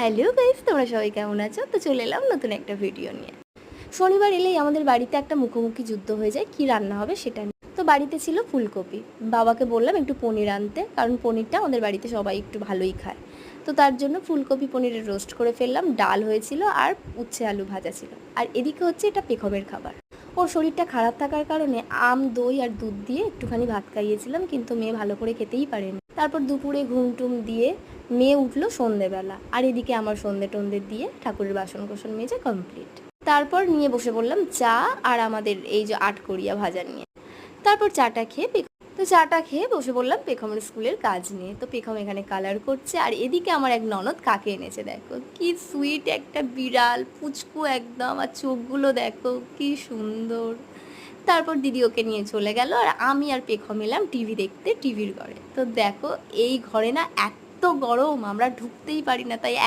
Hello guys, তোমরা সবাই কেমন আছো? তো চলে এলাম নতুন একটা ভিডিও নিয়ে। শনিবার এলেই আমাদের বাড়িতে একটা মুখোমুখি যুদ্ধ হয়ে যায়, কি রান্না হবে সেটা নিয়ে। তো বাড়িতে ছিল ফুলকপি। বাবাকে বললাম একটু পনির আনতে, কারণ পনিরটা আমাদের বাড়িতে সবাই একটু ভালোই খায়। তো তার জন্য ফুলকপি পনিরের রোস্ট করে ফেললাম, ডাল হয়েছিল আর উচ্ছে আলু ভাজা ছিল। আর এদিকে হচ্ছে এটা পেখমের খাবার। ওর শরীরটা খারাপ থাকার কারণে আম, দই আর দুধ দিয়ে একটুখানি ভাত খাইয়েছিলাম, কিন্তু মেয়ে ভালো করে খেতেই পারেনি। তারপর দুপুরে ঘুম টুম দিয়ে মেয়ে উঠলো সন্ধেবেলা, আর এদিকে আমার সন্ধে টন্ধে দিয়ে ঠাকুরের বাসন কোসন মেজে কমপ্লিট। তারপর নিয়ে বসে পড়লাম চা আর আমাদের এই যে আটকড়িয়া ভাজা নিয়ে। তারপর চাটা খেয়ে বসে পড়লাম পেখমের স্কুলের কাজ নিয়ে। তো পেখম এখানে কালার করছে, আর এদিকে আমার এক ননদ কাকে এনেছে দেখো, কি সুইট একটা বিড়াল, পুচকু একদম, আর চোখগুলো দেখো কি সুন্দর। তারপর দিদি ওকে নিয়ে চলে গেল, আর আমি আর পেখম এলাম টিভি দেখতে টিভির ঘরে। তো দেখো এই ঘরে না এত গরম, আমরা ঢুকতেই পারি না, তাই